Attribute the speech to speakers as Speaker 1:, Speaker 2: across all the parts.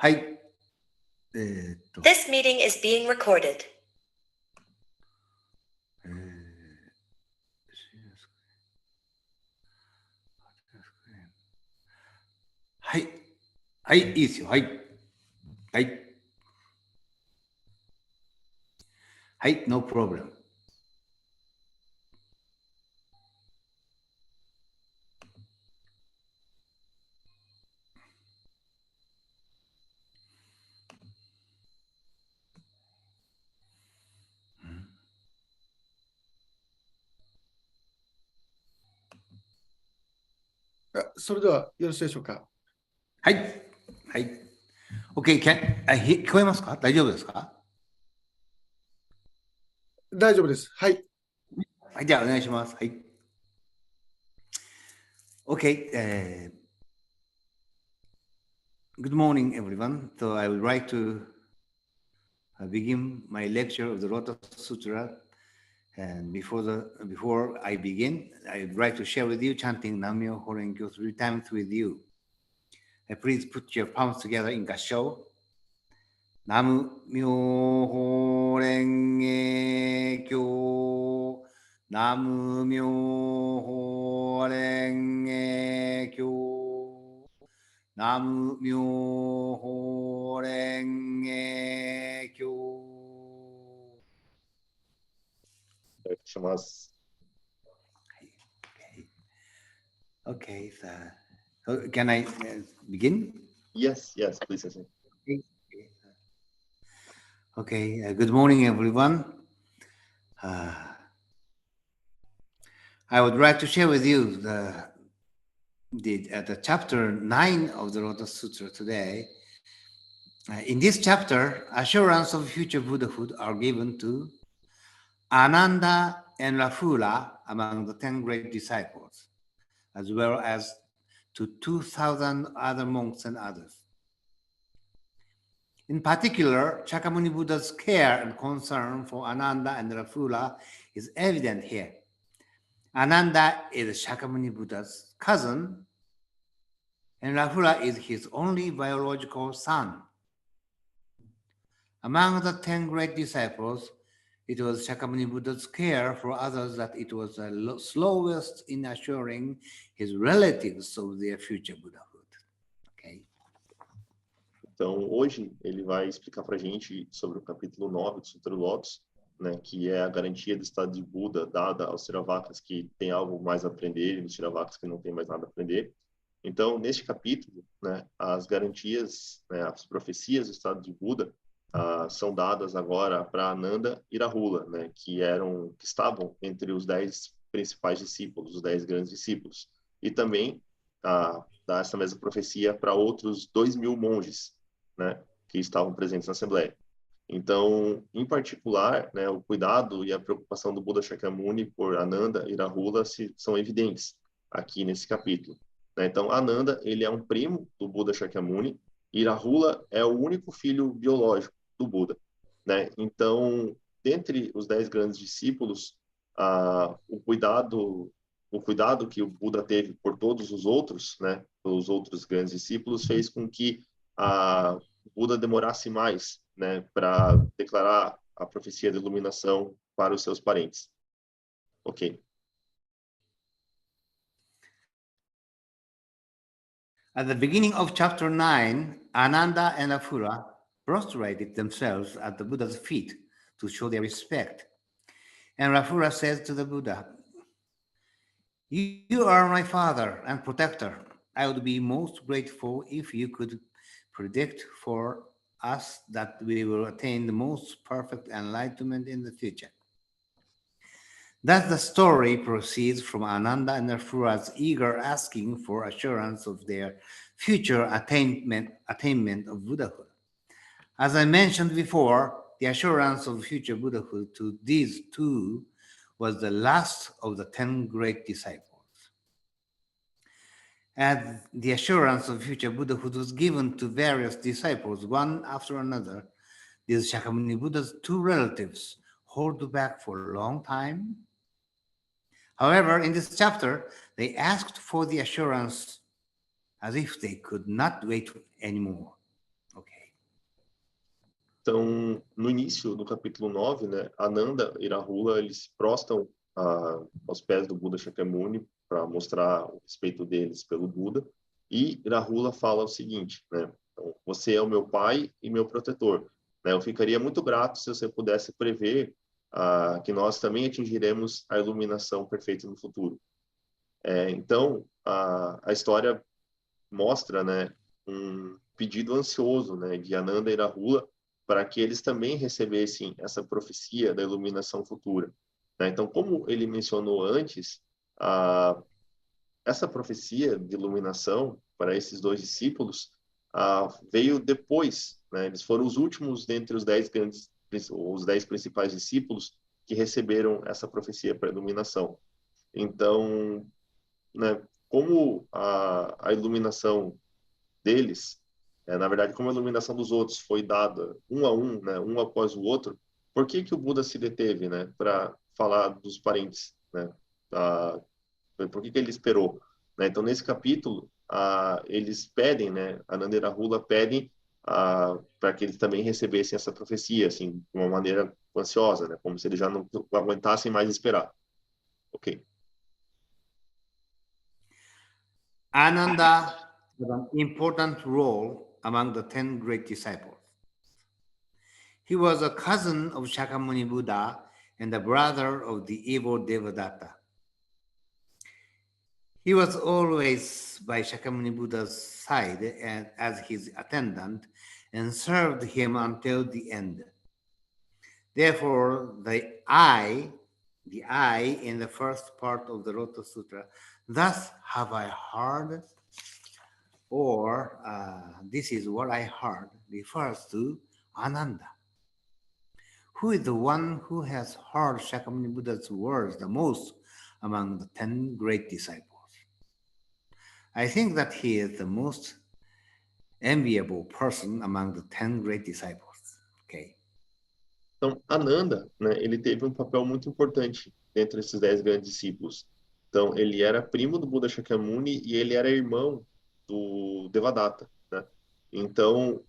Speaker 1: はい。
Speaker 2: This meeting is being recorded.
Speaker 1: はい。はい、いいですよ。はい。はい。はい、no problem.
Speaker 3: それではよろしいでしょうか。
Speaker 1: はい。はい。OK、聞こえますか？大丈夫ですか？
Speaker 3: 大丈夫です。はい。
Speaker 1: はい、じゃあお願いします。はい。OK、good morning, everyone. So I would like to begin my lecture of the Lotus Sutra. And before I begin, I would like to share with you chanting Nam-myoho Renge-kyo 3 times with you. Please put your palms together in Gassho. Nam-myoho Renge-kyo. Nam-myoho Renge-kyo. Nam-myoho Renge-kyo.
Speaker 4: お願いします。
Speaker 1: Okay, so can I begin?
Speaker 4: Yes, please.
Speaker 1: Okay, good morning, everyone. I would like to share with you the chapter 9 of the Lotus Sutra today. In this chapter, assurance of future Buddhahood are given to Ananda and Rafula among the 10 great disciples, as well as to 2,000 other monks and others. In particular, Shakyamuni Buddha's care and concern for Ananda and Rafula is evident here. Ananda is Shakyamuni Buddha's cousin, and Rafula is his only biological son. Among the 10 great disciples, it was Shakyamuni Buddha's care for others that it was the slowest in assuring his relatives of their future Buddhahood. Okay.
Speaker 4: Então, hoje ele vai explicar para a gente sobre o capítulo 9 do Sutra do Lótus, né, que é a garantia do estado de Buda dada aos Theravādas que têm algo mais a aprender e os Theravādas que não têm mais nada a aprender. Então, neste capítulo, né, as garantias, né, as profecias do estado de Buda são dadas agora para Ananda e Rahula, né, que estavam entre os 10 principais discípulos, os 10 grandes discípulos. E também dá essa mesma profecia para outros 2.000 monges, né, que estavam presentes na Assembleia. Então, em particular, né, o cuidado e a preocupação do Buda Shakyamuni por Ananda e Rahula são evidentes aqui nesse capítulo. Né? Então, Ananda, ele é um primo do Buda Shakyamuni e Rahula é o único filho biológico do Buda. Né? Então, dentre os 10 grandes discípulos, o cuidado que o Buda teve por todos os outros, né, os outros grandes discípulos, fez com que o Buda demorasse mais, né, para declarar a profecia da iluminação para os seus parentes. Ok.
Speaker 1: At the beginning of chapter 9, Ananda and Rafula prostrated themselves at the Buddha's feet to show their respect. And Rafula says to the Buddha, "You are my father and protector. I would be most grateful if you could predict for us that we will attain the most perfect enlightenment in the future." Thus the story proceeds from Ananda and Rafula's eager asking for assurance of their future attainment of Buddhahood. As I mentioned before, the assurance of future Buddhahood to these two was the last of the 10 great disciples. As the assurance of future Buddhahood was given to various disciples, one after another, these Shakyamuni Buddha's two relatives hold back for a long time. However, in this chapter, they asked for the assurance as if they could not wait anymore. Okay.
Speaker 4: Então, no início do capítulo 9, né, Ananda e Rahula, eles se prostam aos pés do Buda Shakyamuni para mostrar o respeito deles pelo Buda. E Rahula fala o seguinte, né, então, você é o meu pai e meu protetor. Né, eu ficaria muito grato se você pudesse prever que nós também atingiremos a iluminação perfeita no futuro. Então, a história mostra, né, um pedido ansioso, né, de Ananda e Rahula para que eles também recebessem essa profecia da iluminação futura. Né? Então, como ele mencionou antes, essa profecia de iluminação para esses dois discípulos veio depois. Né? Eles foram os últimos dentre os 10 principais discípulos que receberam essa profecia para a iluminação. Então, né, como a iluminação deles, na verdade, como a iluminação dos outros foi dada um a um, né, um após o outro, por que o Buda se deteve, né, para falar dos parentes, né? Por que ele esperou? Né? Então, nesse capítulo, eles pedem, né, Ananda e Rahula pedem para que eles também recebessem essa profecia, assim, de uma maneira ansiosa, né, como se eles já não aguentassem mais esperar. Ok.
Speaker 1: Ananda had an important role among the 10 great disciples. He was a cousin of Shakyamuni Buddha and the brother of the evil Devadatta. He was always by Shakyamuni Buddha's side and as his attendant and served him until the end. Therefore, the I in the first part of the Lotus Sutra, thus have I heard, or this is what I heard, refers to Ananda, who is the one who has heard Shakyamuni Buddha's words the most among the 10 great disciples. I think that he is the most enviable person among the 10 great disciples. Okay.
Speaker 4: Então, Ananda, né, ele teve um papel muito importante dentre esses 10 grandes discípulos. Então, ele era primo do Buda Shakyamuni e ele era irmão do Devadatta, né? Então,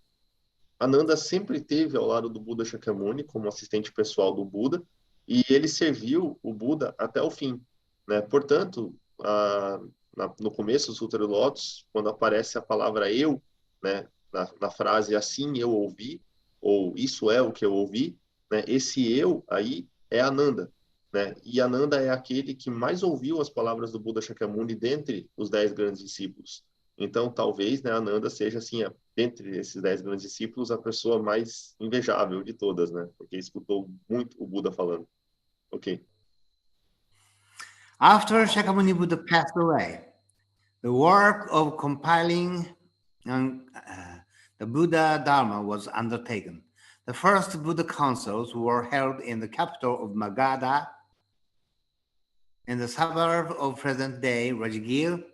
Speaker 4: Ananda sempre esteve ao lado do Buda Shakyamuni como assistente pessoal do Buda e ele serviu o Buda até o fim, né? Portanto, no começo do Sutra do Lótus, quando aparece a palavra eu, né, na frase assim eu ouvi, ou isso é o que eu ouvi, né, esse eu aí é Ananda, né? E Ananda é aquele que mais ouviu as palavras do Buda Shakyamuni dentre os 10 grandes discípulos. Então, talvez, né, Ananda seja, assim, dentre esses 10 grandes discípulos, a pessoa mais invejável de todas, né? Porque escutou muito o Buda falando. Ok.
Speaker 1: After Shakyamuni Buddha passed away, the work of compiling the Buddha Dharma was undertaken. The first Buddha councils were held in the capital of Magadha, in the suburb of present-day Rajagir.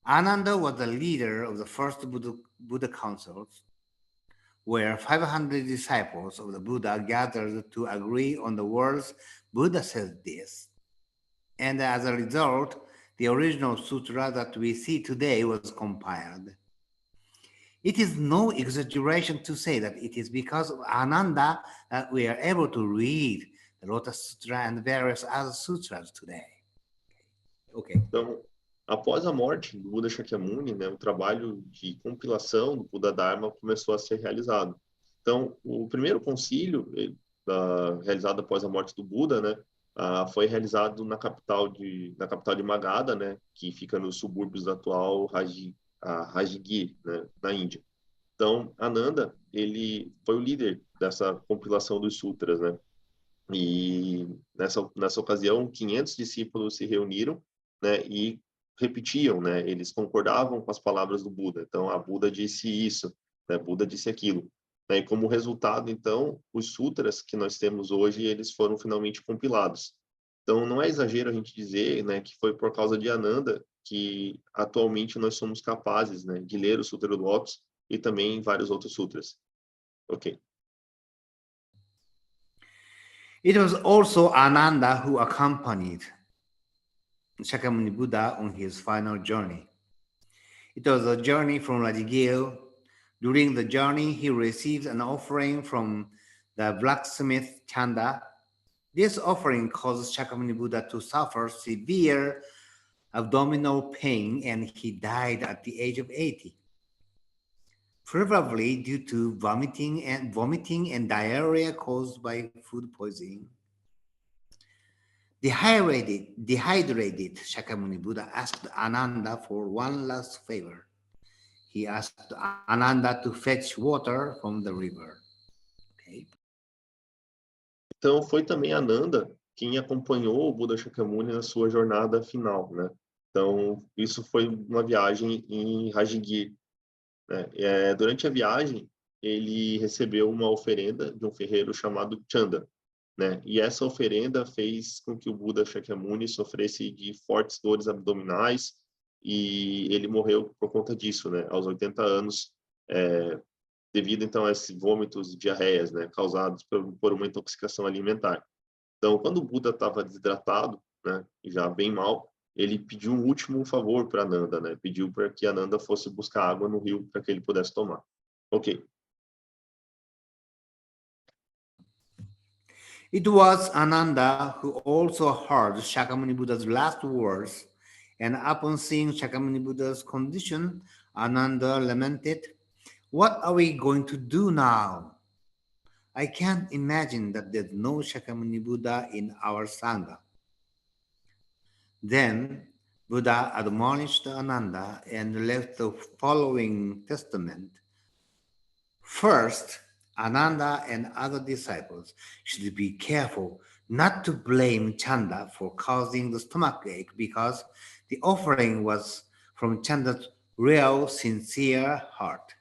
Speaker 1: Ananda was the leader of the first Buddha councils, where 500 disciples of the Buddha gathered to agree on the words, Buddha says this. And as a result, the original sutra that we see today was compiled. It is no exaggeration to say that it is because of Ananda that we are able to read the Lotus Sutra and various other sutras today. Okay.
Speaker 4: Então, após a morte do Buda Shakyamuni, né, o trabalho de compilação do Buda Dharma começou a ser realizado. Então, o primeiro concílio realizado após a morte do Buda, né, foi realizado na capital de Magadha, né, que fica nos subúrbios da atual Rajagir, né, na Índia. Então, Ananda, ele foi o líder dessa compilação dos sutras, né? E nessa ocasião, 500 discípulos se reuniram, né, e repetiam, né? Eles concordavam com as palavras do Buda. Então, a Buda disse isso, né? Buda disse aquilo. Né? E como resultado, então, os sutras que nós temos hoje, eles foram finalmente compilados. Então, não é exagero a gente dizer, né, que foi por causa de Ananda que atualmente nós somos capazes, né, de ler o Sutra do Lótus e também vários outros sutras. Ok.
Speaker 1: It was also Ananda who accompanied Shakyamuni Buddha on his final journey. It was a journey from Rajagir. During the journey, he received an offering from the blacksmith Chanda. This offering caused Shakyamuni Buddha to suffer severe abdominal pain, and he died at the age of 80, probably due to vomiting and diarrhea caused by food poisoning. Dehydrated Shakyamuni Buddha asked Ananda for one last favor. He asked Ananda to fetch water from the river. Okay.
Speaker 4: Então, foi também Ananda quem acompanhou o Buda Shakyamuni na sua jornada final, né? Então, isso foi uma viagem em Rajigir, né? Durante a viagem, ele recebeu uma oferenda de um ferreiro chamado Chanda, né? E essa oferenda fez com que o Buda Shakyamuni sofresse de fortes dores abdominais e ele morreu por conta disso, né? Aos 80 anos, devido então a esses vômitos e diarreias, né? Causados por uma intoxicação alimentar. Então, quando o Buda estava desidratado, né? E já bem mal, ele pediu um último favor para Ananda, né? Pediu para que Ananda fosse buscar água no rio para que ele pudesse tomar. Ok.
Speaker 1: It was Ananda who also heard Shakyamuni Buddha's last words, and upon seeing Shakyamuni Buddha's condition, Ananda lamented, "What are we going to do now? I can't imagine that there's no Shakyamuni Buddha in our Sangha." Then Buddha admonished Ananda and left the following testament. First, Ananda and other disciples should be careful not to blame Chanda for causing the stomachache, because the offering was from Chanda's real, sincere heart.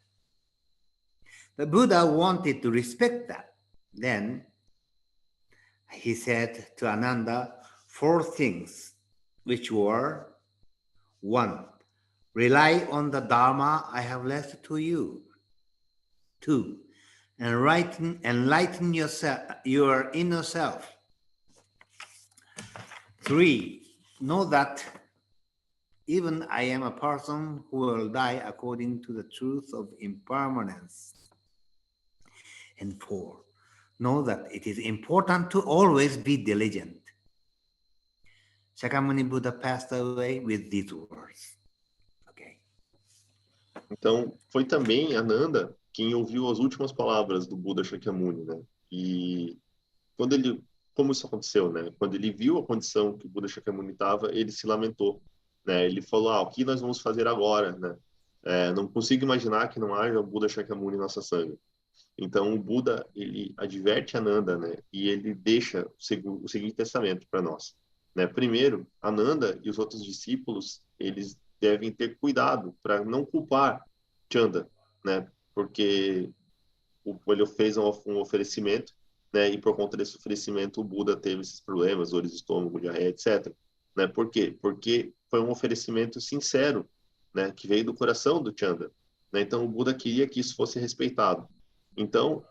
Speaker 1: The Buddha wanted to respect that. Then he said to Ananda 4 things, which were: 1. Rely on the Dharma I have left to you. 2. Enlighten yourself, your inner self. 3. Know that even I am a person who will die according to the truth of impermanence. And 4. Know that it is important to always be diligent. Shakyamuni Buddha passed away with these words. Okay.
Speaker 4: Então, foi também Ananda quem ouviu as últimas palavras do Buda Shakyamuni, né? E como isso aconteceu, né? Quando ele viu a condição que o Buda Shakyamuni estava, ele se lamentou, né? Ele falou: o que nós vamos fazer agora, né? Não consigo imaginar que não haja o Buda Shakyamuni em nossa sangha. Então, o Buda, ele adverte Ananda, né? E ele deixa o seguinte testamento para nós, né? Primeiro, Ananda e os outros discípulos, eles devem ter cuidado para não culpar Chanda, né? Porque ele fez um oferecimento, né? E por conta desse oferecimento, o Buda teve esses problemas, dores de estômago, diarreia, etc. Né? Por quê? Porque foi um oferecimento sincero, né? Que veio do coração do Chanda, né? Então, o Buda queria que isso fosse respeitado. Então,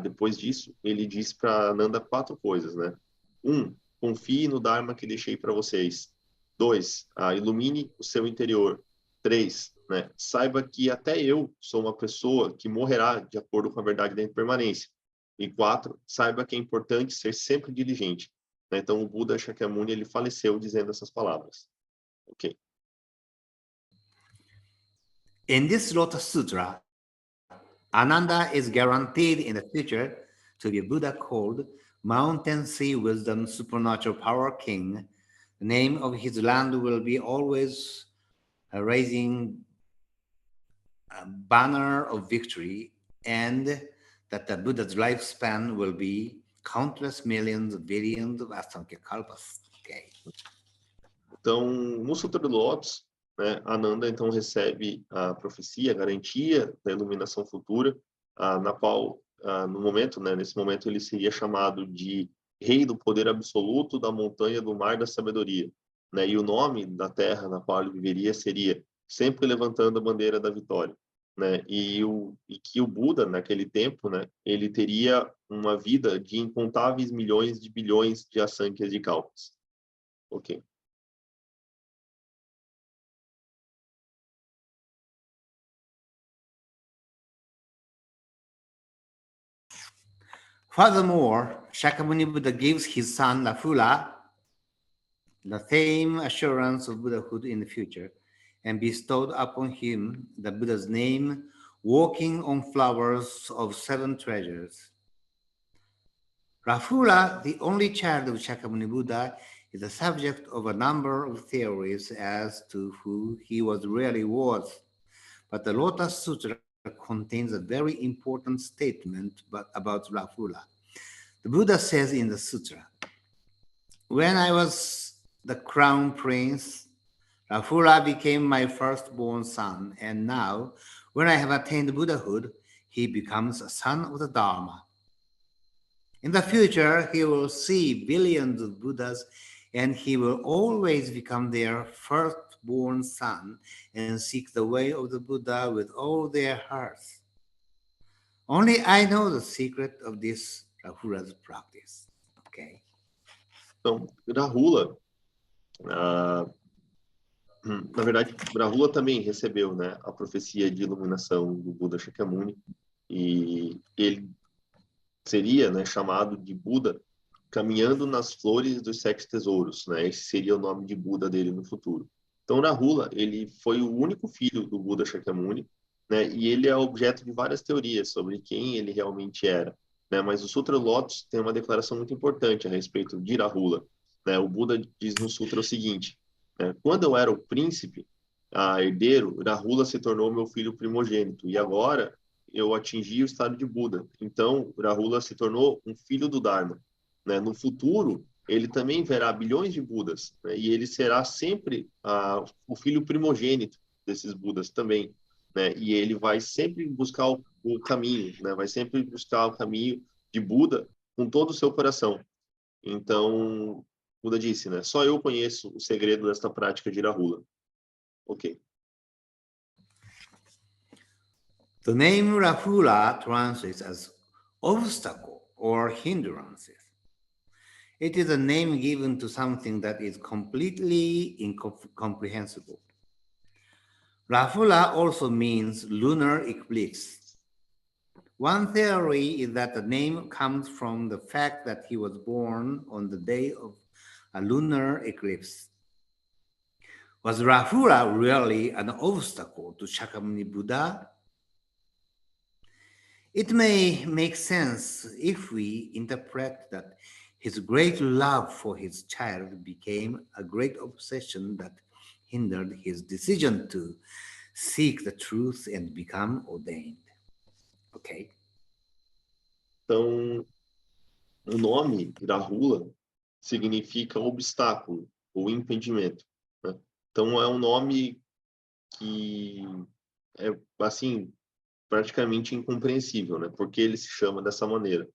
Speaker 4: depois disso, ele disse para Ananda 4 coisas, né? 1, confie no Dharma que deixei para vocês. 2, ilumine o seu interior. 3, né? Saiba que até eu sou uma pessoa que morrerá de acordo com a verdade da impermanência. E 4, saiba que é importante ser sempre diligente. Né? Então, o Buda Shakyamuni, ele faleceu dizendo essas palavras. Ok.
Speaker 1: In this Lotus Sutra, Ananda is guaranteed in the future to be a Buddha called Mountain Sea Wisdom Supernatural Power King. The name of his land will be always raising a banner of victory, and that the Buddha's lifespan will be countless millions, billions of Asankhya Kalpas. Okay.
Speaker 4: Então, no Sutra do Lótus, né, Ananda então recebe a profecia, a garantia da iluminação futura, na qual, no momento, né, nesse momento, ele seria chamado de Rei do Poder Absoluto da Montanha do Mar da Sabedoria, né, e o nome da terra na qual ele viveria seria Sempre Levantando a Bandeira da Vitória, né, e que o Buda, naquele tempo, né, ele teria uma vida de incontáveis milhões de bilhões de Asankhya de Kalpas. Ok.
Speaker 1: Furthermore, Shakyamuni Buddha gives his son Rahula the same assurance of Buddhahood in the future and bestowed upon him the Buddha's name, walking on flowers of 7 treasures. Rahula, the only child of Shakyamuni Buddha, is the subject of a number of theories as to who he really was. But the Lotus Sutra contains a very important statement about Rahula. The Buddha says in the sutra, "When I was the crown prince, Rahula became my firstborn son, and now, when I have attained Buddhahood, he becomes a son of the Dharma. In the future, he will see billions of Buddhas, and he will always become their firstborn son and seek the way of the Buddha with all their hearts. Only I know the secret of this Rahula's practice." Okay.
Speaker 4: Então, Rahula, na verdade, Rahula também recebeu, né, a profecia de iluminação do Buda Shakyamuni, e ele seria, né, chamado de Buda caminhando nas flores dos 7 tesouros, né? Esse seria o nome de Buda dele no futuro. Então, Rahula, ele foi o único filho do Buda Shakyamuni, né? E ele é objeto de várias teorias sobre quem ele realmente era, né? Mas o Sutra Lotus tem uma declaração muito importante a respeito de Rahula, né? O Buda diz no Sutra o seguinte, né? Quando eu era o príncipe, herdeiro, Rahula se tornou meu filho primogênito, e agora eu atingi o estado de Buda. Então, Rahula se tornou um filho do Dharma, né? No futuro, ele também verá bilhões de Budas, né? E ele será sempre o filho primogênito desses Budas também, né? E ele vai sempre buscar o caminho, né? Vai sempre buscar o caminho de Buda com todo o seu coração. Então, Buda disse, né? Só eu conheço o segredo desta prática de Rahula. Ok.
Speaker 1: The name Rahula translates as obstacle or hindrances. It is a name given to something that is completely incomprehensible. Rahula also means lunar eclipse. One theory is that the name comes from the fact that he was born on the day of a lunar eclipse. Was Rahula really an obstacle to Shakyamuni Buddha? It may make sense if we interpret that his great love for his child became a great obsession that hindered his decision to seek the truth and become ordained. Ok?
Speaker 4: Então, o nome Rahula significa obstáculo ou impedimento, né? Então, é um nome que é, assim, praticamente incompreensível, né? Porque ele se chama dessa maneira,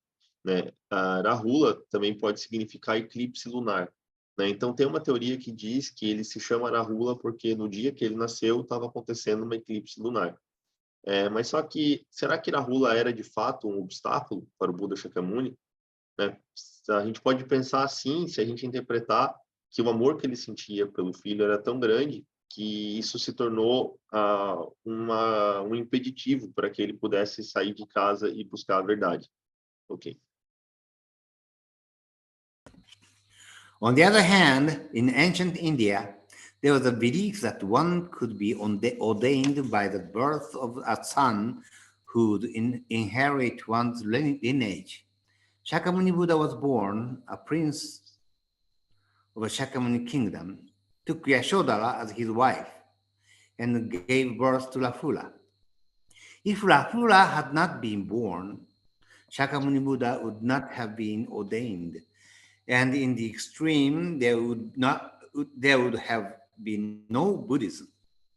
Speaker 4: né? A Rahula também pode significar eclipse lunar, né? Então, tem uma teoria que diz que ele se chama Rahula porque no dia que ele nasceu estava acontecendo uma eclipse lunar. Mas só que, será que Rahula era de fato um obstáculo para o Buda Shakyamuni? Né? A gente pode pensar assim, se a gente interpretar que o amor que ele sentia pelo filho era tão grande que isso se tornou um impeditivo para que ele pudesse sair de casa e buscar a verdade. Ok.
Speaker 1: On the other hand, in ancient India, there was a belief that one could be ordained by the birth of a son who would inherit one's lineage. Shakyamuni Buddha was born a prince of a Shakyamuni kingdom, took Yashodhara as his wife, and gave birth to Rahula. If Rahula had not been born, Shakyamuni Buddha would not have been ordained, and in the extreme, there would have been no Buddhism.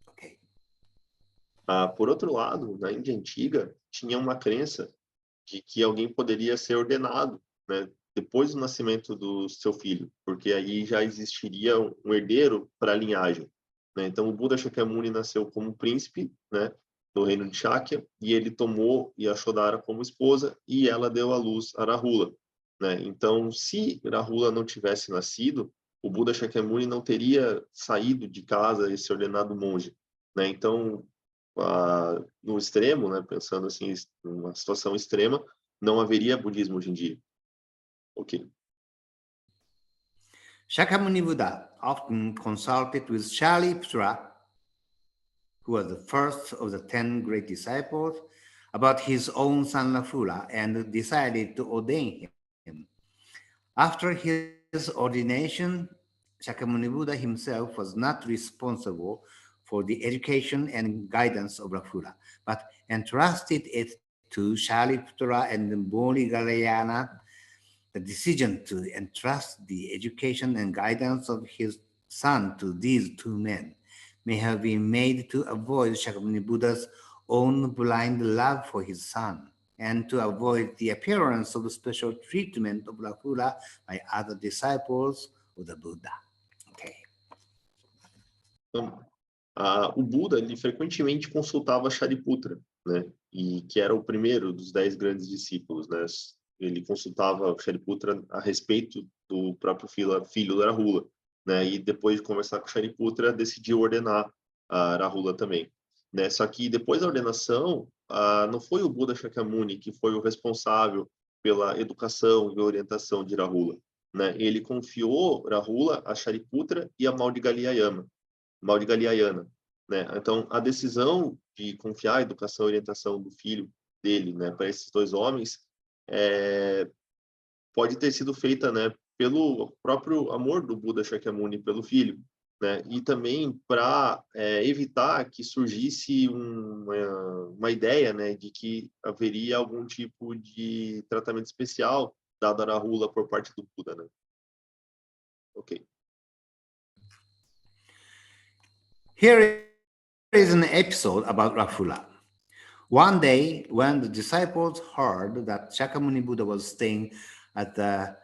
Speaker 1: Okay.
Speaker 4: Por outro lado, na Índia Antiga, tinha uma crença de que alguém poderia ser ordenado, né, depois do nascimento do seu filho, porque aí já existiria um herdeiro para a linhagem, né? Então, o Buda Shakyamuni nasceu como príncipe, né, no reino de Shakya, e ele tomou Yashodhara como esposa, e ela deu à luz a Rahula, né? Então, se Rahula não tivesse nascido, o Buda Shakyamuni não teria saído de casa e se ordenado monge, né? Então, no extremo, né, pensando assim, numa situação extrema, não haveria budismo hoje em dia. Ok.
Speaker 1: Shakyamuni Buddha often consulted with Shariputra, who was the first of the 10 great disciples, about his own son Rafula and decided to ordain him. After his ordination, Shakyamuni Buddha himself was not responsible for the education and guidance of Rafula, but entrusted it to Shariputra and Bodhigalyana. The decision to entrust the education and guidance of his son to these two men may have been made to avoid Shakyamuni Buddha's own blind love for his son and to avoid the appearance of special treatment of Rafula by other disciples of the Buddha. Okay.
Speaker 4: Então, o Buda, ele frequentemente consultava Shariputra, né? E que era o primeiro dos 10 grandes discípulos, né? Ele consultava Shariputra a respeito do próprio filho da Rahula, né? E depois de conversar com Shariputra, decidiu ordenar a Rahula também, né? Só que depois da ordenação, não foi o Buda Shakyamuni que foi o responsável pela educação e orientação de Rahula, né? Ele confiou Rahula a Shariputra e a Maudgalyayana, né? Então, a decisão de confiar a educação e orientação do filho dele, né, para esses dois homens, pode ter sido feita, né, pelo próprio amor do Buda Shakyamuni pelo filho, né? E também para evitar que surgisse uma ideia, né, de que haveria algum tipo de tratamento especial dado a Rahula por parte do Buda, né? Ok.
Speaker 1: Here is an episode about Rafula. One day, when the disciples heard that Shakyamuni Buddha was staying at the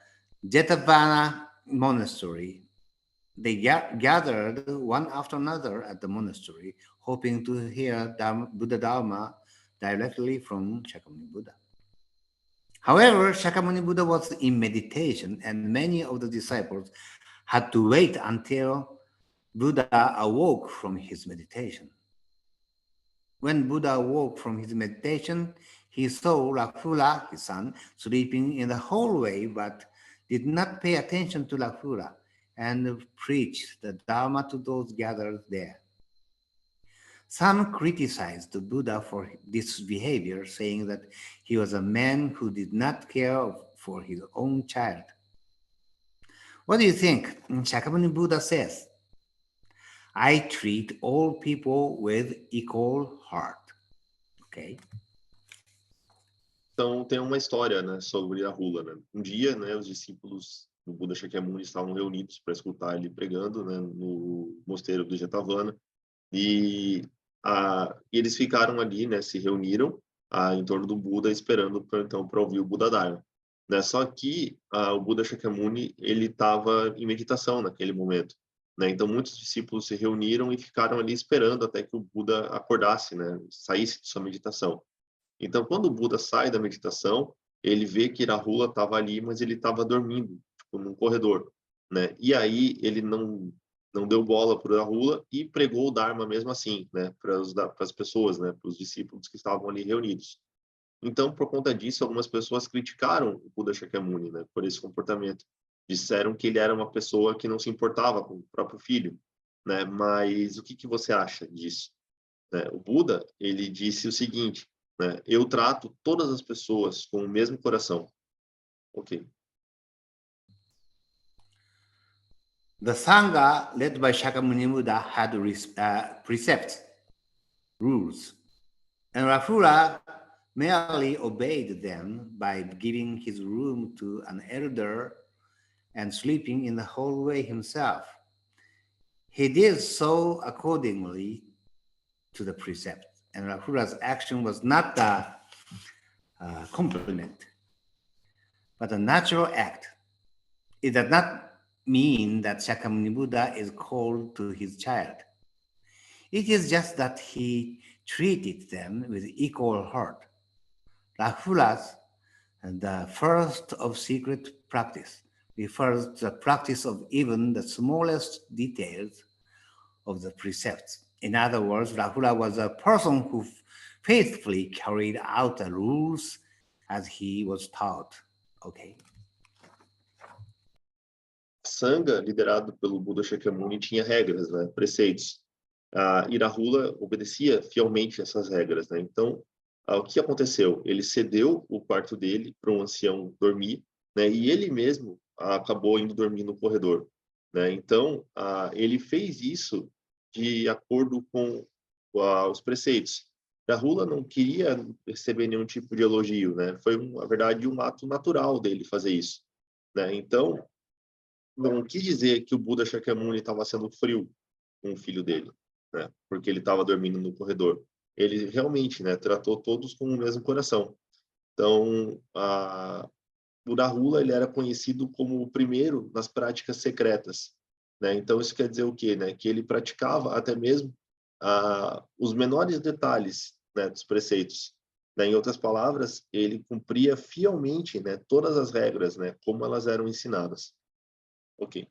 Speaker 1: Jetavana monastery, they gathered one after another at the monastery, hoping to hear Buddha Dharma directly from Shakyamuni Buddha. However, Shakyamuni Buddha was in meditation, and many of the disciples had to wait until Buddha awoke from his meditation. When Buddha awoke from his meditation, he saw Rafula, his son, sleeping in the hallway, but did not pay attention to Rafula and preached the Dharma to those gathered there. Some criticized the Buddha for this behavior, saying that he was a man who did not care for his own child. What do you think? Shakyamuni Buddha says, I treat all people with equal heart. Okay.
Speaker 4: Então, tem uma história, né, sobre Rahula, né? Um dia, né, os discípulos do Buda Shakyamuni estavam reunidos para escutar ele pregando, né, no mosteiro do Jetavana, e eles ficaram ali, né, se reuniram em torno do Buda, esperando para ouvir o Buda Dharma, né? Só que o Buda Shakyamuni, ele estava em meditação naquele momento, né? Então, muitos discípulos se reuniram e ficaram ali esperando até que o Buda acordasse, né, saísse de sua meditação. Então, quando o Buda sai da meditação, ele vê que Rahula estava ali, mas ele estava dormindo, tipo, num corredor, né? E aí ele não deu bola para o Rahula e pregou o Dharma mesmo assim, né, para as pessoas, né, para os discípulos que estavam ali reunidos. Então, por conta disso, algumas pessoas criticaram o Buda Shakyamuni, né, por esse comportamento. Disseram que ele era uma pessoa que não se importava com o próprio filho, né? Mas o que você acha disso? Né? O Buda, ele disse o seguinte, né? Eu trato todas as pessoas com o mesmo coração. Ok.
Speaker 1: The Sangha, led by Shakyamuni Buddha, had precepts, rules, and Rafula merely obeyed them by giving his room to an elder and sleeping in the hallway himself. He did so accordingly to the precept, and Rafula's action was not a compliment, but a natural act. It does not mean that Shakyamuni Buddha is cold to his child. It is just that he treated them with equal heart. Rafula's, the first of secret practice, refers to the practice of even the smallest details of the precepts. In other words, Rahula was a person who faithfully carried out the rules as he was taught. Okay.
Speaker 4: Sangha, liderado pelo Buda Shakyamuni, tinha regras, né, preceitos. E Rahula obedecia fielmente essas regras, né? Então, o que aconteceu? Ele cedeu o quarto dele para um ancião dormir, né? E ele mesmo acabou indo dormir no corredor, né? Então, ele fez isso de acordo com os preceitos. Rahula não queria receber nenhum tipo de elogio, né? Foi, na verdade, um ato natural dele fazer isso, né? Então, não quis dizer que o Buda Shakyamuni estava sendo frio com o filho dele, né? Porque ele estava dormindo no corredor. Ele realmente, né, tratou todos com o mesmo coração. Então, o Rahula, ele era conhecido como o primeiro nas práticas secretas, né? Então, isso quer dizer o quê, né? Que ele praticava até mesmo os menores detalhes, né, dos preceitos. Né? Em outras palavras, ele cumpria fielmente, né, todas as regras, né, como elas eram ensinadas. Ok.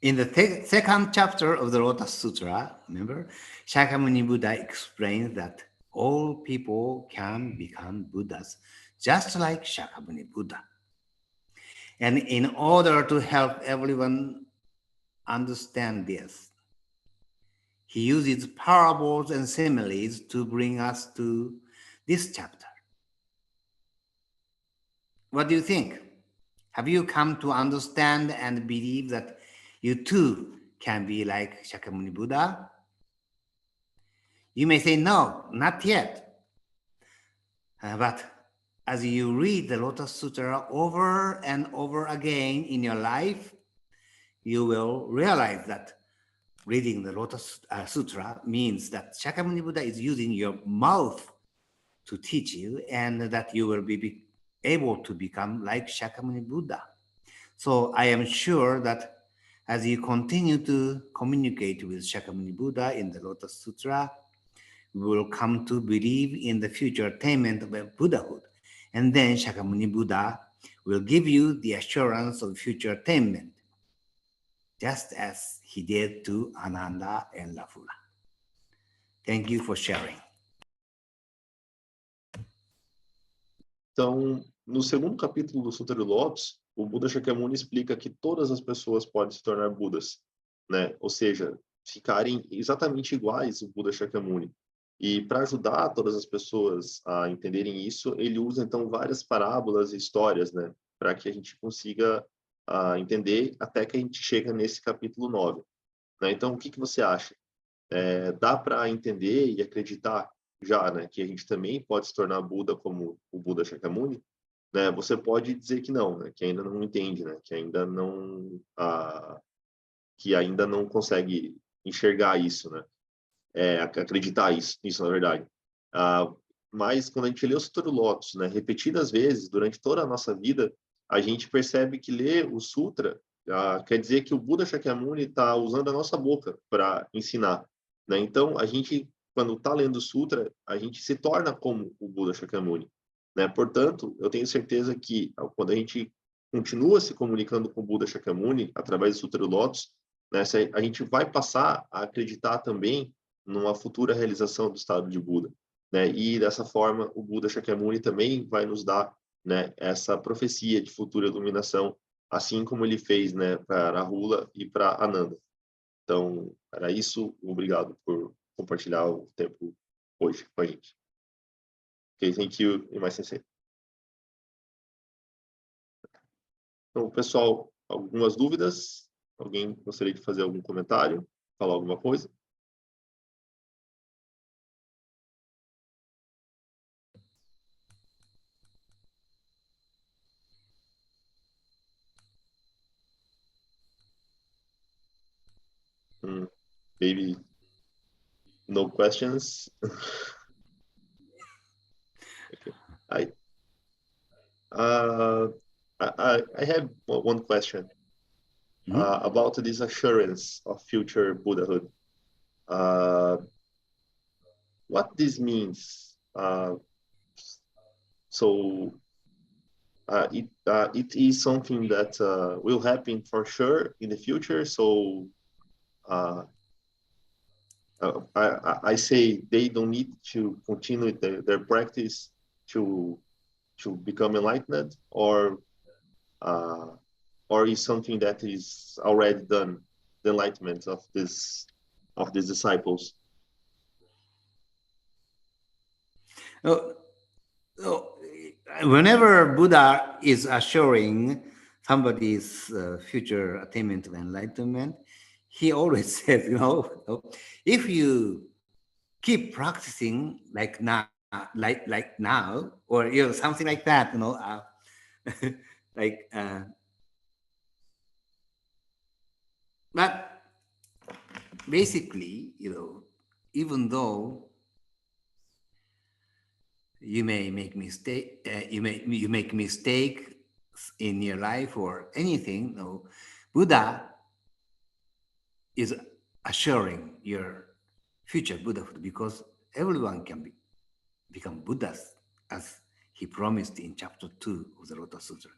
Speaker 1: In the second chapter of the Lotus Sutra, remember, Shakyamuni Buddha explains that all people can become Buddhas, just like Shakyamuni Buddha. And in order to help everyone understand this, he uses parables and similes to bring us to this chapter. What do you think? Have you come to understand and believe that you too can be like Shakyamuni Buddha? You may say, no, not yet. But as you read the Lotus Sutra over and over again in your life, you will realize that reading the Lotus Sutra means that Shakyamuni Buddha is using your mouth to teach you, and that you will be able to become like Shakyamuni Buddha. So I am sure that as you continue to communicate with Shakyamuni Buddha in the Lotus Sutra, we will come to believe in the future attainment of Buddhahood. And then Shakyamuni Buddha will give you the assurance of future attainment, just as he did to Ananda and Rahula. Thank you for sharing.
Speaker 4: Então, no segundo capítulo do Sutra do Lótus, o Buda Shakyamuni explica que todas as pessoas podem se tornar Budas, né? Ou seja, ficarem exatamente iguais ao Buda Shakyamuni. E para ajudar todas as pessoas a entenderem isso, ele usa então várias parábolas e histórias, né? Para que a gente consiga entender até que a gente chega nesse capítulo 9. Né? Então, o que você acha? Dá para entender e acreditar já, né, que a gente também pode se tornar Buda como o Buda Shakyamuni, né? Você pode dizer que não, né, que ainda não entende, né, que ainda não consegue enxergar isso, né, acreditar nisso na verdade. Mas quando a gente lê o Sutra do Lótus, né, repetidas vezes durante toda a nossa vida, a gente percebe que ler o Sutra quer dizer que o Buda Shakyamuni está usando a nossa boca para ensinar, né? Então, a gente, quando está lendo o Sutra, a gente se torna como o Buda Shakyamuni, né? Portanto, eu tenho certeza que quando a gente continua se comunicando com o Buda Shakyamuni através do Sutra do Lótus, né, a gente vai passar a acreditar também numa futura realização do estado de Buda, né? E dessa forma, o Buda Shakyamuni também vai nos dar, né, essa profecia de futura iluminação, assim como ele fez, né, para Rahula e para Ananda. Então, era isso. Obrigado por compartilhar o tempo hoje com a gente. Ok, thank you, Imai Sensei. Então, pessoal, algumas dúvidas? Alguém gostaria de fazer algum comentário? Falar alguma coisa? Maybe no questions. Okay. I have one question about this assurance of future Buddhahood. What this means? It is something that will happen for sure in the future. So I say they don't need to continue their practice to become enlightened, or is something that is already done, the enlightenment of these disciples.
Speaker 1: Whenever Buddha is assuring somebody's future attainment of enlightenment, he always says, if you keep practicing like now, or something like that, like. But basically, even though you may make mistake, you make mistake in your life or anything, Buddha is assuring your future Buddhahood, because everyone can become Buddhas, as he promised in chapter 2 of the Lotus Sutra.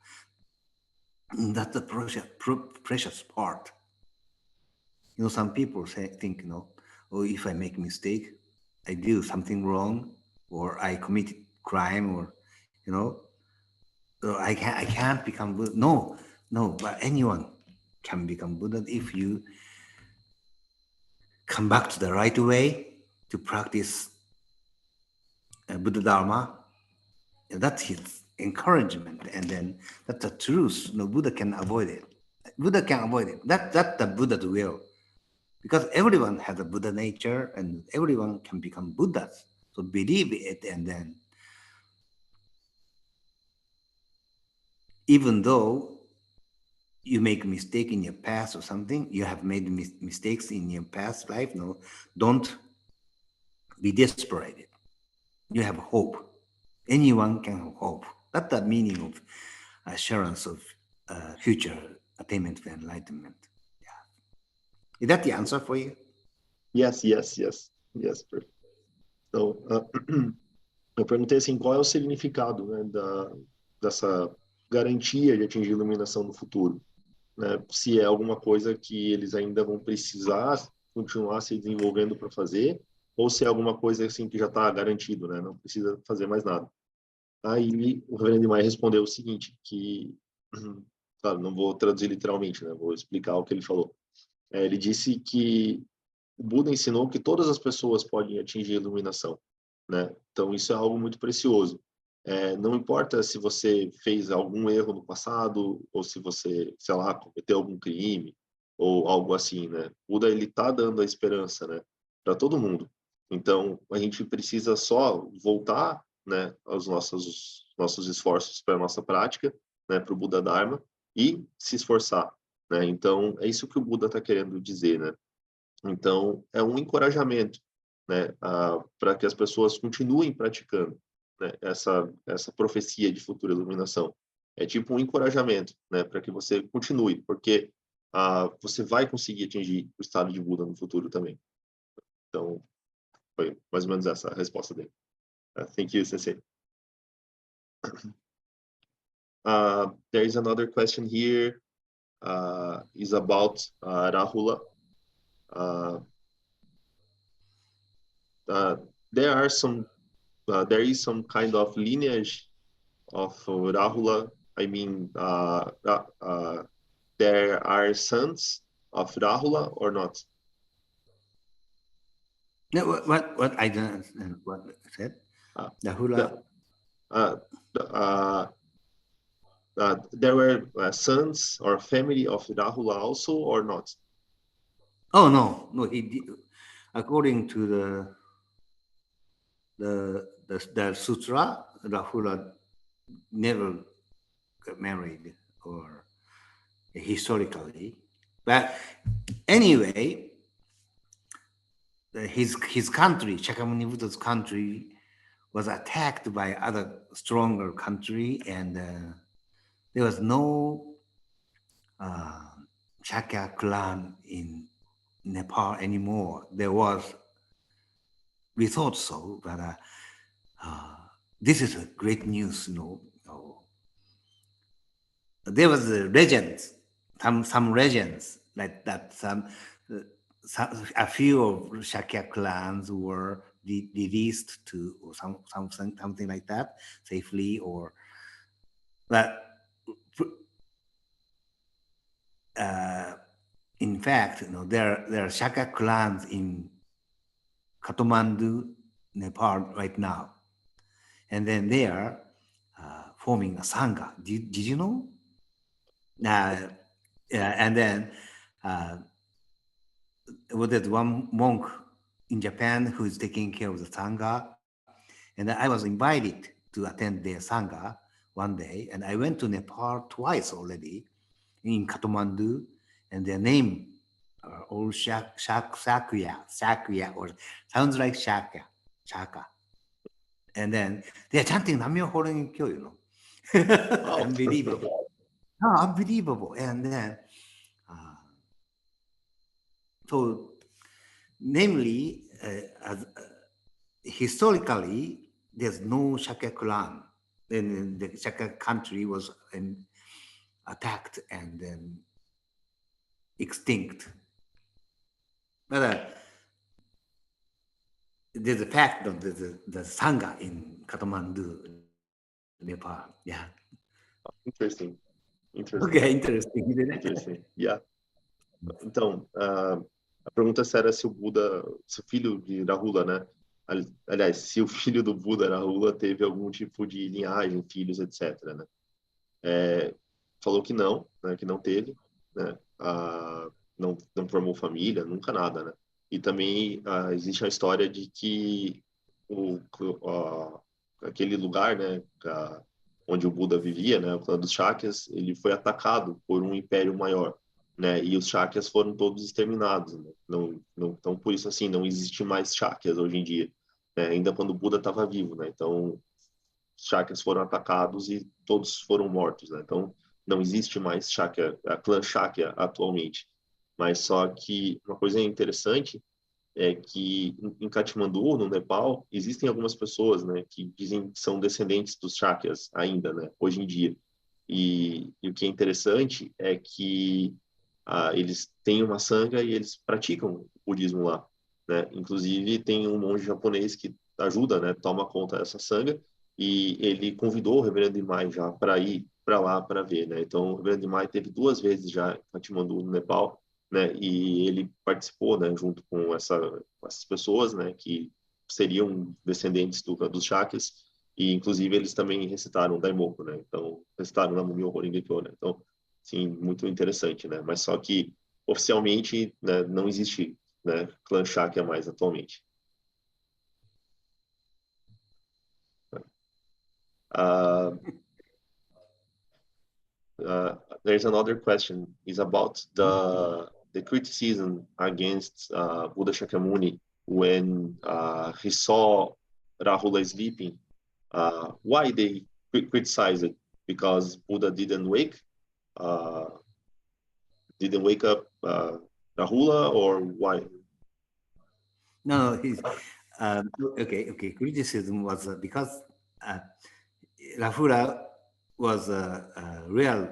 Speaker 1: That's the precious part. Some people think, if I make mistake, I do something wrong, or I committed crime, or, I can't become Buddha. No, but anyone can become Buddha if you come back to the right way to practice Buddha Dharma. That's his encouragement, and then that's the truth. Buddha can avoid it. Buddha can avoid it. That's the Buddha's will. Because everyone has a Buddha nature, and everyone can become Buddhas. So believe it, and then even though you make a mistake in your past or something, you have made mistakes in your past life, don't be desperate. You have hope. Anyone can have hope. That's the meaning of assurance of future attainment of enlightenment. Is that the answer for you?
Speaker 4: Yes, perfect. Então, eu perguntei assim, qual é o significado, né, dessa garantia de atingir a iluminação no futuro, né? Se é alguma coisa que eles ainda vão precisar continuar se desenvolvendo para fazer, ou se é alguma coisa assim que já está garantido, né? Não precisa fazer mais nada. Aí o Reverendo Mai respondeu o seguinte, que, claro, não vou traduzir literalmente, né? Vou explicar o que ele falou. Ele disse que o Buda ensinou que todas as pessoas podem atingir a iluminação, né? Então isso é algo muito precioso. Não importa se você fez algum erro no passado, ou se você, sei lá, cometeu algum crime, ou algo assim, né? O Buda, ele tá dando a esperança, né, para todo mundo. Então a gente precisa só voltar, né, aos nossos esforços para a nossa prática, né, para o Buda Dharma, e se esforçar, né? Então é isso que o Buda está querendo dizer, né? Então é um encorajamento, né, para que as pessoas continuem praticando, né, essa profecia de futura iluminação. É tipo um encorajamento, né, para que você continue, porque você vai conseguir atingir o estado de Buda no futuro também. Então foi mais ou menos essa a resposta dele. Thank you, Sensei. There is another question here. Is about Rahula. There is some kind of lineage of Rahula. I mean, there are sons of Rahula or not?
Speaker 1: No, what I don't understand what I said. Rahula.
Speaker 4: There were sons or family of Rahula also or not?
Speaker 1: Oh no, he did. According to the sutra, Rahula never got married, or historically. But anyway, his country, Shakyamuni Buddha's country, was attacked by other stronger country, and there was no Shakya clan in Nepal anymore. There was, we thought so, but this is a great news, There was a legends, some legends like that. a few of Shakya clans were released to or something like that safely, or but in fact, there are Shakya clans in Kathmandu, Nepal right now, and then they are forming a sangha. Did you know? And then there's one monk in Japan who is taking care of the sangha, and I was invited to attend their sangha one day, and I went to Nepal twice already, in Kathmandu, and their name are all Shakya, or sounds like Shaka. And then they're chanting Namyo Horen Kyo, Unbelievable. Unbelievable. And then, so namely, historically, there's no Shakya clan. Then the Shakya country was attacked and then extinct. But there's a fact of the Sangha in Kathmandu, Nepal. Yeah.
Speaker 4: Interesting.
Speaker 1: Okay, interesting.
Speaker 4: Interesting. Yeah. Então, a pergunta era se o Buda, se o filho de Rahula, né? Aliás, se o filho do Buda, Rahula, teve algum tipo de linhagem, filhos, etc., né? Falou que não, né? Que não teve, né? Não formou família, nunca nada, né? E também existe a história de que aquele lugar, né? Onde o Buda vivia, né? O clã dos Shakyas, ele foi atacado por um império maior, né? E os Shakyas foram todos exterminados, né? Então, por isso, assim, não existe mais Shakyas hoje em dia, né? Ainda quando o Buda estava vivo, né? Então, os Shakyas foram atacados e todos foram mortos, né? Então, não existe mais Shakya, a clã Shakya atualmente. Mas só que uma coisa interessante é que em Katmandu, no Nepal, existem algumas pessoas, né, que dizem que são descendentes dos Shakyas ainda, né, hoje em dia. E o que é interessante é que eles têm uma sangha e eles praticam o budismo lá, né? Inclusive tem um monge japonês que ajuda, né, toma conta dessa sangha, e ele convidou o Reverendo Imai já para ir para lá para ver, né? Então o Reverendo Imai teve 2 vezes já em Katmandu, no Nepal, né? E ele participou, né, junto com essas pessoas, né, que seriam descendentes dos Shakyas, e inclusive eles também recitaram Daimoku, né? Então recitaram Namyo Horinge Kyo, né? Então, sim, muito interessante, né? Mas só que oficialmente, né, não existe, né, clã Shakya mais atualmente. There's another question. Is about the criticism against Buddha Shakyamuni when he saw Rahula sleeping. Why they criticize it? Because Buddha didn't wake up Rahula, or why?
Speaker 1: No, okay. Criticism was because Rahula was a real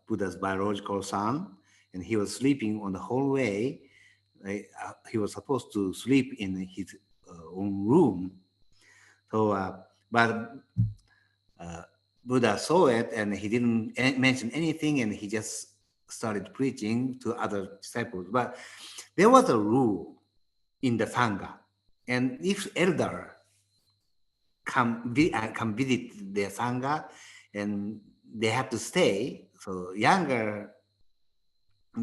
Speaker 1: Buddha's biological son, and he was sleeping on the hallway. He was supposed to sleep in his own room. So, but Buddha saw it, and he didn't mention anything, and he just started preaching to other disciples. But there was a rule in the Sangha, and if elder come visit the Sangha, and they have to stay, so younger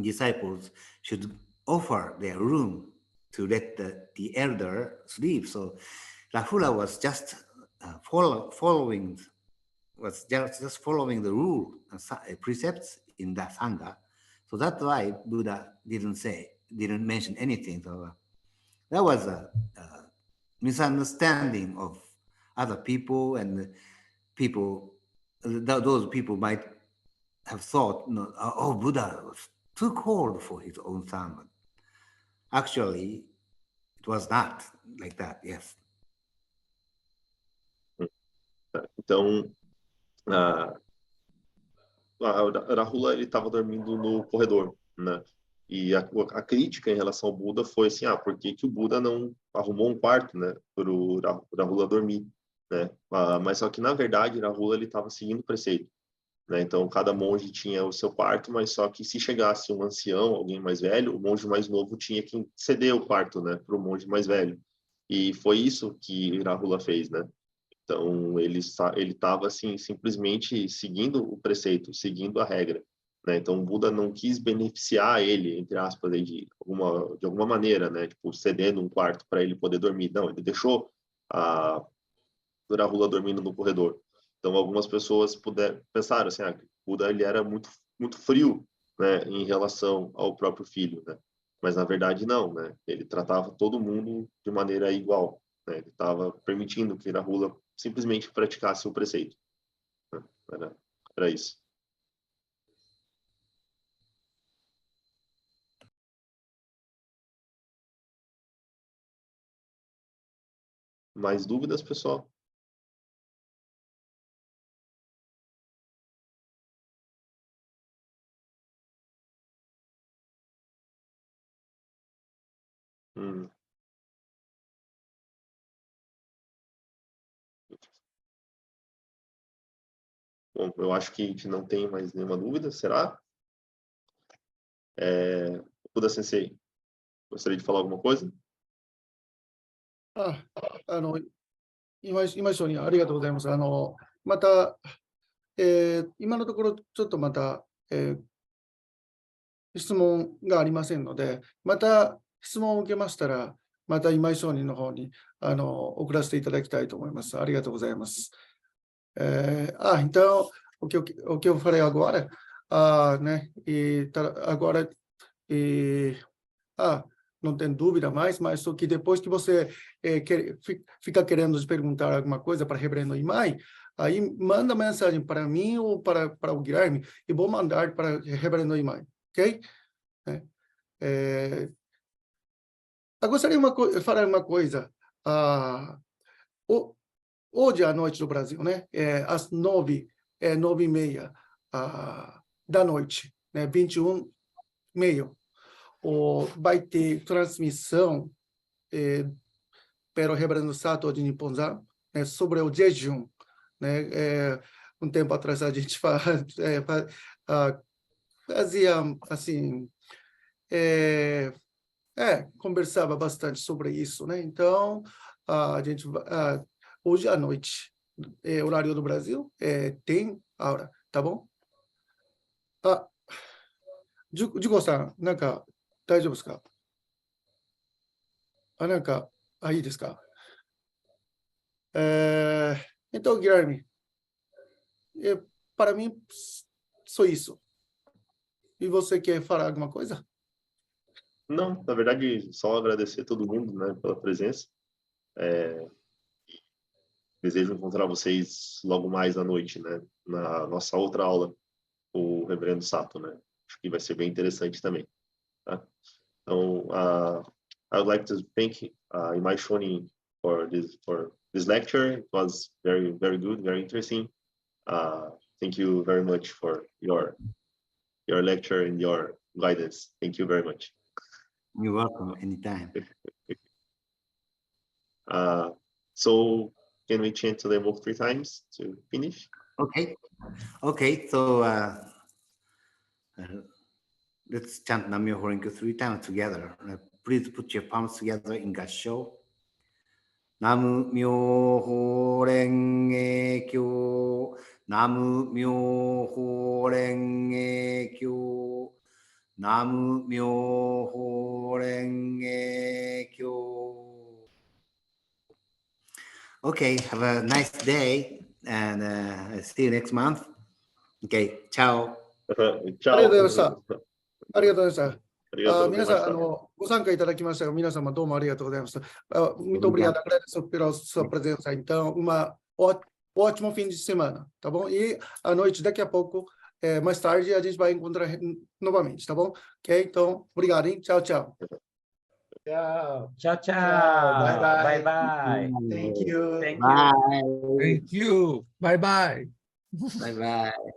Speaker 1: disciples should offer their room to let the elder sleep. So Rahula was just following the rule and precepts in the Sangha. So that's why Buddha didn't mention anything. So that was a misunderstanding of other people, and those people might have thought, oh, Buddha was too cold for his own son. But actually, it was not like that. Yes.
Speaker 4: Então, Rahula, ele estava dormindo no corredor, né? E a crítica em relação ao Buda foi assim, por que que o Buda não arrumou um quarto, né, para o Rahula dormir, né? Mas só que, na verdade, Rahula ele estava seguindo o preceito, né? Então, cada monge tinha o seu quarto, mas só que se chegasse um ancião, alguém mais velho, o monge mais novo tinha que ceder o quarto, né, para o monge mais velho. E foi isso que Rahula fez, né? Então, ele estava, assim, simplesmente seguindo o preceito, seguindo a regra, né? Então, o Buda não quis beneficiar ele, entre aspas, aí, de alguma maneira, né? Tipo, cedendo um quarto para ele poder dormir. Não, ele deixou a Rahula dormindo no corredor. Então, algumas pessoas pensaram assim, o Buda ele era muito, muito frio, né, em relação ao próprio filho, né? Mas, na verdade, não, né? Ele tratava todo mundo de maneira igual, né? Ele estava permitindo que Rahula simplesmente praticasse o preceito, né? Era isso. Mais dúvidas, pessoal? Hum. Bom, eu acho que a gente não tem mais nenhuma dúvida, será? Buda Sensei, gostaria de falar alguma coisa?
Speaker 3: あ、今一緒にありがとうございます。また、今のところちょっとまた、質問がありませんので、また質問を受けましたら、また今井承認の方に送らせていただきたいと思います。ありがとうございます。Então, o que eu farei agora, né, agora, não tem dúvida mais, mas só que depois que você fica querendo nos perguntar alguma coisa para Reverendo Imai, aí manda mensagem para mim ou para o Guilherme e vou mandar para Reverendo Imai, ok? Eu gostaria de falar uma coisa. Hoje à noite do Brasil, né? Às 9h30 da noite, né? 21h30, vai ter transmissão pelo Reverendo Sato de Nipponzan, né, sobre o jejum, né? Um tempo atrás a gente fazia assim, conversava bastante sobre isso, né? Então, a gente hoje à noite, horário do Brasil, tem aula, tá bom? ジュゴさん、なんか大丈夫ですか？なんか、いいですか？Então, Guilherme, para mim, só isso. E você quer falar alguma coisa?
Speaker 4: Não, na verdade, só agradecer a todo mundo, né, pela presença. Desejo encontrar vocês logo mais à noite, né, na nossa outra aula, o Reverendo Sato, né? Acho que vai ser bem interessante também, tá? Então, I would like to thank Imai Shonin for this lecture. It was very, very good, very interesting. Thank you very much for your lecture and your guidance. Thank you very much.
Speaker 1: You're welcome anytime.
Speaker 4: So can we chant to them all 3 times to finish?
Speaker 1: Okay. So let's chant Nam-myoho Renge-kyo 3 times together. Please put your palms together in gassho. Nam-myoho Renge-kyo. Nam-myoho Renge-kyo. Nam-myoho Renge-kyo. Okay, have a nice day, and see you next month. Okay, ciao.
Speaker 4: チャオ。
Speaker 3: ありがとうございました。ありがとうございました。
Speaker 4: ありがとうござい
Speaker 3: 皆
Speaker 4: ました。
Speaker 3: さん、ご参加いただきましたが、皆様どうもありがとうございました。Muito obrigado, agradeço pela sua presença. Então, ótimo fim de semana, tá bom? E à noite, daqui a pouco, mais tarde, a gente vai encontrar novamente, tá bom? Ok? Então, obrigado, hein? Tchau, tchau.
Speaker 5: Ciao, ciao.
Speaker 6: Bye, bye.
Speaker 5: Bye, bye.
Speaker 6: Thank you.
Speaker 1: Bye.
Speaker 7: Thank you. Bye-bye.
Speaker 1: Bye-bye.